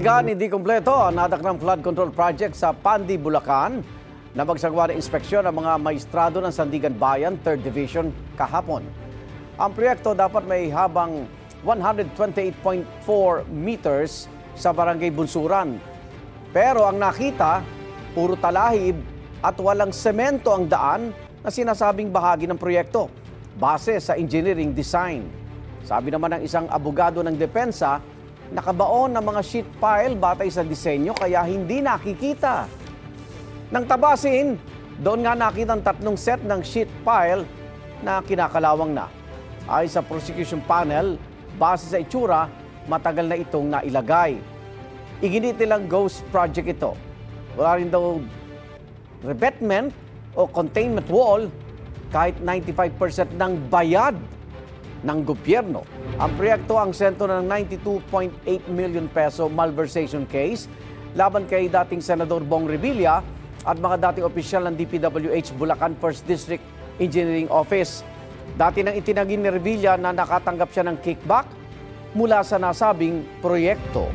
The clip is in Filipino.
Tinanigan, hindi kumpleto ang nadak ng flood control project sa Pandi, Bulacan na magsagawa ng inspeksyon ng mga maestrado ng Sandigan Bayan, 3rd Division kahapon. Ang proyekto dapat may habang 128.4 meters sa Barangay Bunsuran. Pero ang nakita, puro talahib at walang semento ang daan na sinasabing bahagi ng proyekto base sa engineering design. Sabi naman ng isang abogado ng depensa, nakabaon ng mga sheet pile batay sa disenyo kaya hindi nakikita. Nang tabasin, doon nga nakita ang 3 set ng sheet pile na kinakalawang na. Ayon sa prosecution panel, base sa itsura, matagal na itong nailagay. Iginit nilang ghost project ito. Wala rin daw revetment o containment wall kahit 95% ng bayad ng gobyerno. Ang proyekto ang sentro ng 92.8 million peso malversation case laban kay dating Senador Bong Revilla at mga dating opisyal ng DPWH Bulacan 1st District Engineering Office. Dati nang itinagin ni Revilla na nakatanggap siya ng kickback mula sa nasabing proyekto.